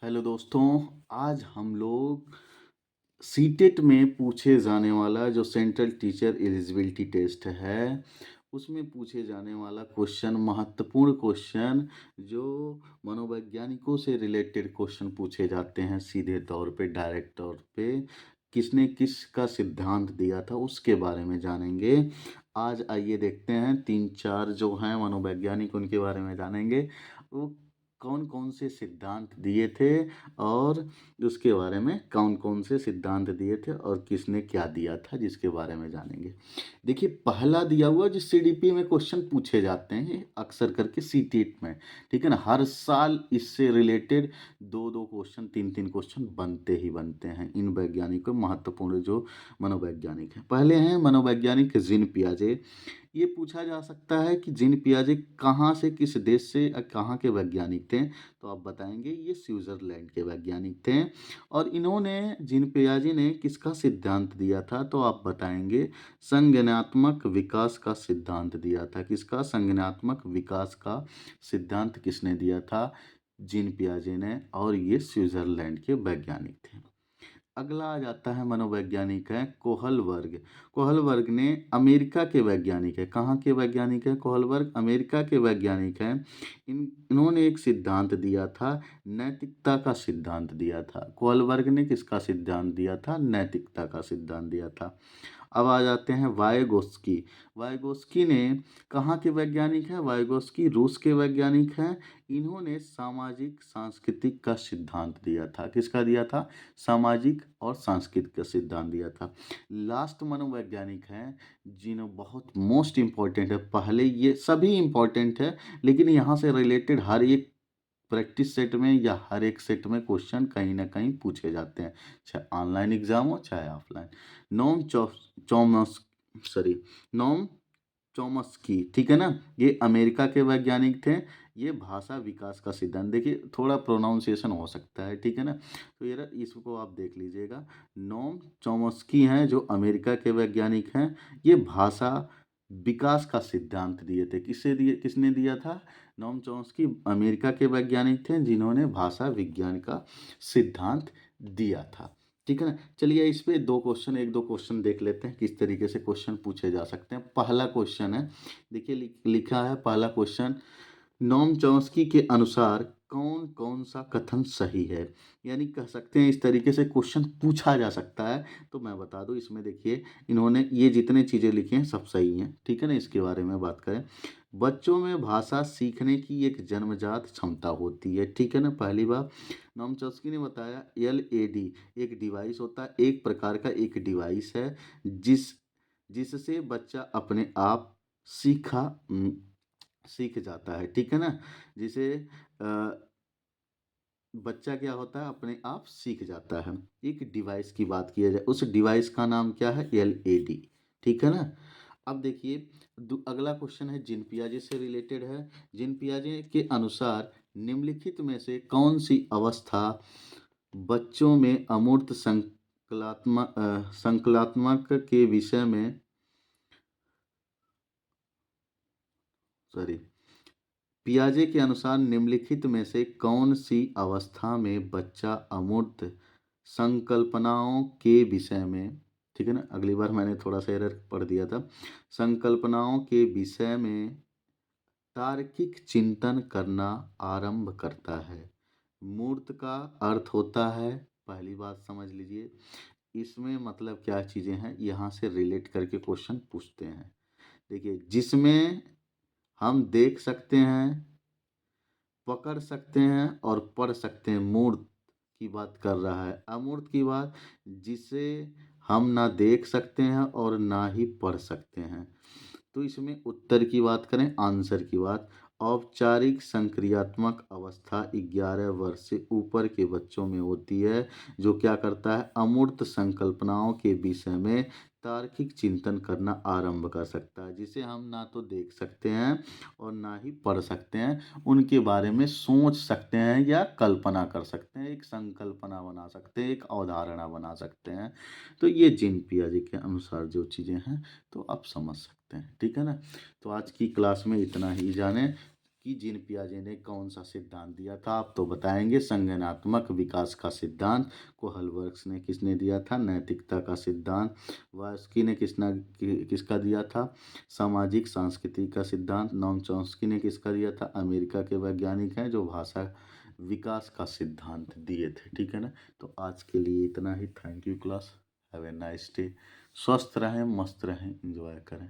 Hello दोस्तों। आज हम लोग सीटेट में पूछे जाने वाला जो सेंट्रल टीचर एलिजिबिलिटी टेस्ट है उसमें पूछे जाने वाला क्वेश्चन, महत्वपूर्ण क्वेश्चन जो मनोवैज्ञानिकों से रिलेटेड क्वेश्चन पूछे जाते हैं सीधे तौर पे, डायरेक्ट तौर पे, किसने किसका सिद्धांत दिया था उसके बारे में जानेंगे। आज आइए देखते हैं, तीन चार जो हैं मनोवैज्ञानिक उनके बारे में जानेंगे। वो कौन कौन से सिद्धांत दिए थे और उसके बारे में कौन कौन से सिद्धांत दिए थे और किसने क्या दिया था जिसके बारे में जानेंगे। देखिए, पहला दिया हुआ जो सीडीपी में क्वेश्चन पूछे जाते हैं अक्सर करके सीटेट में, ठीक है ना, हर साल इससे रिलेटेड दो दो क्वेश्चन, तीन तीन क्वेश्चन बनते ही बनते हैं इन वैज्ञानिकों, महत्वपूर्ण जो मनोवैज्ञानिक हैं। पहले हैं मनोवैज्ञानिक जीन पियाजे। ये पूछा जा सकता है कि जीन पियाजे कहाँ से, किस देश से, कहाँ के वैज्ञानिक थे, तो आप बताएंगे ये स्विट्जरलैंड के वैज्ञानिक थे। और इन्होंने, जीन पियाजे ने किसका सिद्धांत दिया था, तो आप बताएंगे संज्ञानात्मक विकास का सिद्धांत दिया था। किसका? संज्ञानात्मक विकास का सिद्धांत किसने दिया था? जीन पियाजे ने, और ये स्विट्जरलैंड के वैज्ञानिक थे। अगला आ जाता है मनोवैज्ञानिक है कोहलबर्ग। कोहलबर्ग ने, अमेरिका के वैज्ञानिक है। कहाँ के वैज्ञानिक है कोहलबर्ग? अमेरिका के वैज्ञानिक हैं। इन्होंने एक सिद्धांत दिया था, नैतिकता का सिद्धांत दिया था। कोहलबर्ग ने किसका सिद्धांत दिया था? नैतिकता का सिद्धांत दिया था। अब आ जाते हैं वाइगोस्की। वाइगोस्की ने, कहाँ के वैज्ञानिक हैं? वाइगोस्की रूस के वैज्ञानिक हैं। इन्होंने सामाजिक सांस्कृतिक का सिद्धांत दिया था। किसका दिया था? सामाजिक और सांस्कृतिक का सिद्धांत दिया था। लास्ट मनोवैज्ञानिक हैं जिन्हों बहुत मोस्ट इम्पोर्टेंट है, पहले ये सभी इम्पोर्टेंट है लेकिन यहाँ से रिलेटेड हर एक प्रैक्टिस सेट में या हर एक सेट में क्वेश्चन कहीं ना कहीं पूछे जाते हैं, चाहे ऑनलाइन एग्जाम हो चाहे ऑफलाइन। नोम चॉमस सॉरी नोम चॉमस्की, ठीक है ना, ये अमेरिका के वैज्ञानिक थे। ये भाषा विकास का सिद्धांत, देखिए थोड़ा प्रोनाउंसिएशन हो सकता है, ठीक है ना, तो ये इसको आप देख लीजिएगा। नोम चॉमस्की हैं जो अमेरिका के वैज्ञानिक हैं। ये भाषा विकास का सिद्धांत दिए थे। किसने दिया था? नोम चॉम्स्की अमेरिका के वैज्ञानिक थे जिन्होंने भाषा विज्ञान का सिद्धांत दिया था, ठीक है ना। चलिए इस पे दो क्वेश्चन, एक दो क्वेश्चन देख लेते हैं किस तरीके से क्वेश्चन पूछे जा सकते हैं। पहला क्वेश्चन है, देखिए लिखा है पहला क्वेश्चन, नोम चॉम्स्की के अनुसार कौन कौन सा कथन सही है। यानी कह सकते हैं इस तरीके से क्वेश्चन पूछा जा सकता है। तो मैं बता दूं, इसमें देखिए इन्होंने ये जितने चीज़ें लिखी हैं सब सही हैं, ठीक है ना। इसके बारे में बात करें, बच्चों में भाषा सीखने की एक जन्मजात क्षमता होती है, ठीक है ना, पहली बात। नोम चॉम्स्की ने बताया एलएडी एक डिवाइस होता है, एक प्रकार का एक डिवाइस है जिससे बच्चा अपने आप सीखा सीख जाता है, ठीक है ना। जिसे बच्चा क्या होता है, अपने आप सीख जाता है। एक डिवाइस की बात किया जाए, उस डिवाइस का नाम क्या है? एलएडी, ठीक है ना। अब देखिए अगला क्वेश्चन है जिन पियाजे से रिलेटेड है। जिन पियाजे के अनुसार निम्नलिखित में से कौन सी अवस्था बच्चों में अमूर्त संकलात्मक के विषय में, सॉरी, पियाजे के अनुसार निम्नलिखित में से कौन सी अवस्था में बच्चा अमूर्त संकल्पनाओं के विषय में, ठीक है ना, अगली बार मैंने थोड़ा सा एरर पढ़ दिया था, संकल्पनाओं के विषय में तार्किक चिंतन करना आरंभ करता है। मूर्त का अर्थ होता है, पहली बात समझ लीजिए, इसमें मतलब क्या चीज़ें हैं यहाँ से रिलेट करके क्वेश्चन पूछते हैं। देखिए, जिसमें हम देख सकते हैं, पकड़ सकते हैं और पढ़ सकते हैं, मूर्त की बात कर रहा है। अमूर्त की बात, जिसे हम ना देख सकते हैं और ना ही पढ़ सकते हैं। तो इसमें उत्तर की बात करें, आंसर की बात, औपचारिक संक्रियात्मक अवस्था 11 वर्ष से ऊपर के बच्चों में होती है, जो क्या करता है, अमूर्त संकल्पनाओं के विषय में तार्किक चिंतन करना आरंभ कर सकता है, जिसे हम ना तो देख सकते हैं और ना ही पढ़ सकते हैं, उनके बारे में सोच सकते हैं या कल्पना कर सकते हैं, एक संकल्पना बना सकते हैं, एक अवधारणा बना सकते हैं। तो ये जीन पियाजे के अनुसार जो चीज़ें हैं तो आप समझ सकते हैं, ठीक है ना। तो आज की क्लास में इतना ही जाने। कि जीन पियाजे ने कौन सा सिद्धांत दिया था? आप तो बताएंगे संज्ञानात्मक विकास का सिद्धांत को हलवर्क्स ने किसने दिया था? नैतिकता का सिद्धांत वास्की ने किसका दिया था? सामाजिक संस्कृति का सिद्धांत नोम चॉम्स्की ने किसका दिया था? अमेरिका के वैज्ञानिक हैं जो भाषा विकास का सिद्धांत दिए थे। ठीक है ना? तो आज के लिए इतना ही। Thank you class. Have a nice day. स्वस्थ रहें, मस्त रहें, एंजॉय करें।